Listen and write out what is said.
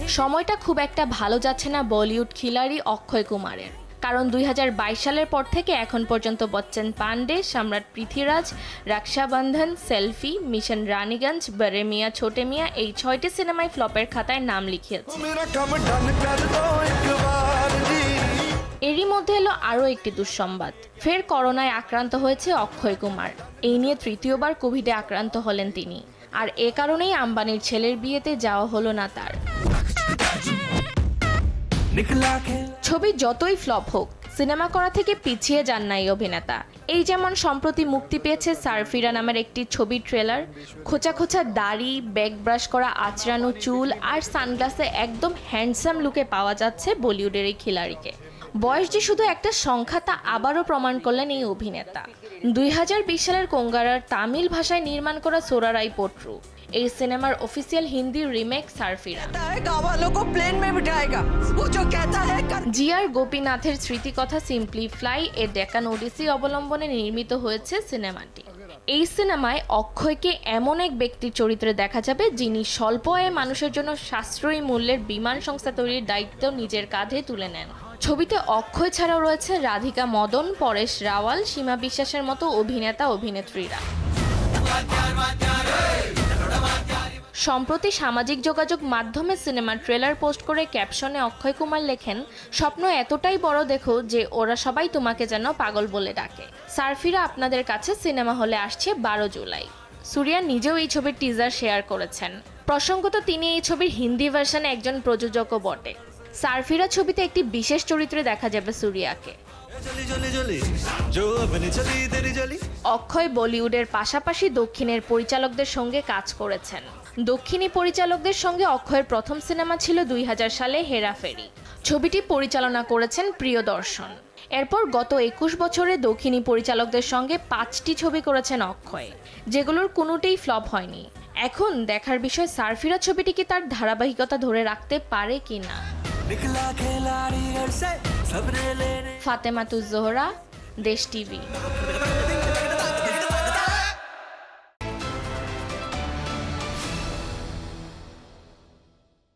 সময়টা খুব একটা ভালো যাচ্ছে না বলিউড খিলাড়ি অক্ষয় কুমারের। কারণ 2022 সালের পর থেকে এখন পর্যন্ত বচ্চন পান্ডে, সম্রাট পৃথ্বীরাজ, রক্ষাবন্ধন, সেলফি, মিশন রানীগঞ্জ, বড়ে মিয়া ছোটে মিয়া এই 6টি সিনেমায় ফ্লপের খাতায় নাম লিখিয়েছে। এরই মধ্যে এলো আরও একটি দুঃসংবাদ। ফের করোনায় আক্রান্ত হয়েছে অক্ষয় কুমার। এই নিয়ে তৃতীয়বার কোভিডে আক্রান্ত হলেন তিনি। আর এ কারণেই আম্বানির ছেলের বিয়েতে যাওয়া হলো না তার। ছবি যতই ফ্লপ হোক, সিনেমা করা থেকে পিছিয়ে যান না এই অভিনেতা। এই যেমন সম্প্রতি মুক্তি পেয়েছে সারফিরা নামের একটি ছবির ট্রেলার। খোঁচা খোঁচা দাড়ি, ব্যাক ব্রাশ করা আঁচড়ানো চুল আর সানগ্লাসে একদম হ্যান্ডসাম লুকে পাওয়া যাচ্ছে বলিউডের এই খিলাড়িকে। বয়স যে শুধু একটা সংখ্যা তা আবারও প্রমাণ করলেন এই অভিনেতা। 2020 সালের কোঙ্গারার তামিল ভাষায় নির্মাণ করা সোরারাই পোট্রু এই সিনেমার official Hindi remake Sarfira. GR গোপীনাথের স্মৃতিকথা simply fly a Deccan odyssey অবলম্বনে নির্মিত হয়েছে সিনেমাটি। এই সিনেমায় অক্ষয়কে এমন এক ব্যক্তির চরিত্রে দেখা যাবে যিনি স্বল্প আয়ে মানুষের জন্য সাশ্রয়ী মূল্যের বিমান সংস্থা তৈরির দায়িত্ব নিজের কাঁধে তুলে নেন। ছবিতে অক্ষয় ছাড়াও রয়েছে রাধিকা মদন, পরেশ রাওয়াল, সীমা বিশ্বাসের মতো অভিনেতা অভিনেত্রীরা। সম্প্রতি সামাজিক যোগাযোগ মাধ্যমে সিনেমার ট্রেলার পোস্ট করে ক্যাপশনে অক্ষয় কুমার লেখেন, স্বপ্ন এতটাই বড় দেখো যে ওরা সবাই তোমাকে যেন পাগল বলে ডাকে। সারফিরা আপনাদের কাছে সিনেমা হলে আসছে 12 জুলাই। সূর্যা নিজেও এই ছবির টিজার শেয়ার করেছেন। প্রসঙ্গত তিনি এই ছবির হিন্দি ভার্সনে একজন প্রযোজকও বটে। সারফিরা ছবিতে একটি বিশেষ চরিত্রে দেখা যাবে সূর্যাকে। অক্ষয় বলিউডের পাশাপাশি দক্ষিণের পরিচালকদের সঙ্গে কাজ করেছেন। দক্ষিণী পরিচালকদের সঙ্গে অক্ষয়ের প্রথম সিনেমা ছিল 2000 সালে হেরাফেরি। ছবিটি পরিচালনা করেছেন প্রিয়দর্শন। এরপর গত 21 বছরে দক্ষিণী পরিচালকদের সঙ্গে 5টি ছবি করেছেন অক্ষয়, যেগুলোর কোনোটিই ফ্লপ হয়নি। এখন দেখার বিষয় সারফিরা ছবিটি কি তার ধারাবাহিকতা ধরে রাখতে পারে কিনা। ফাতেমাতুজ জোহরা, দেশ টিভি।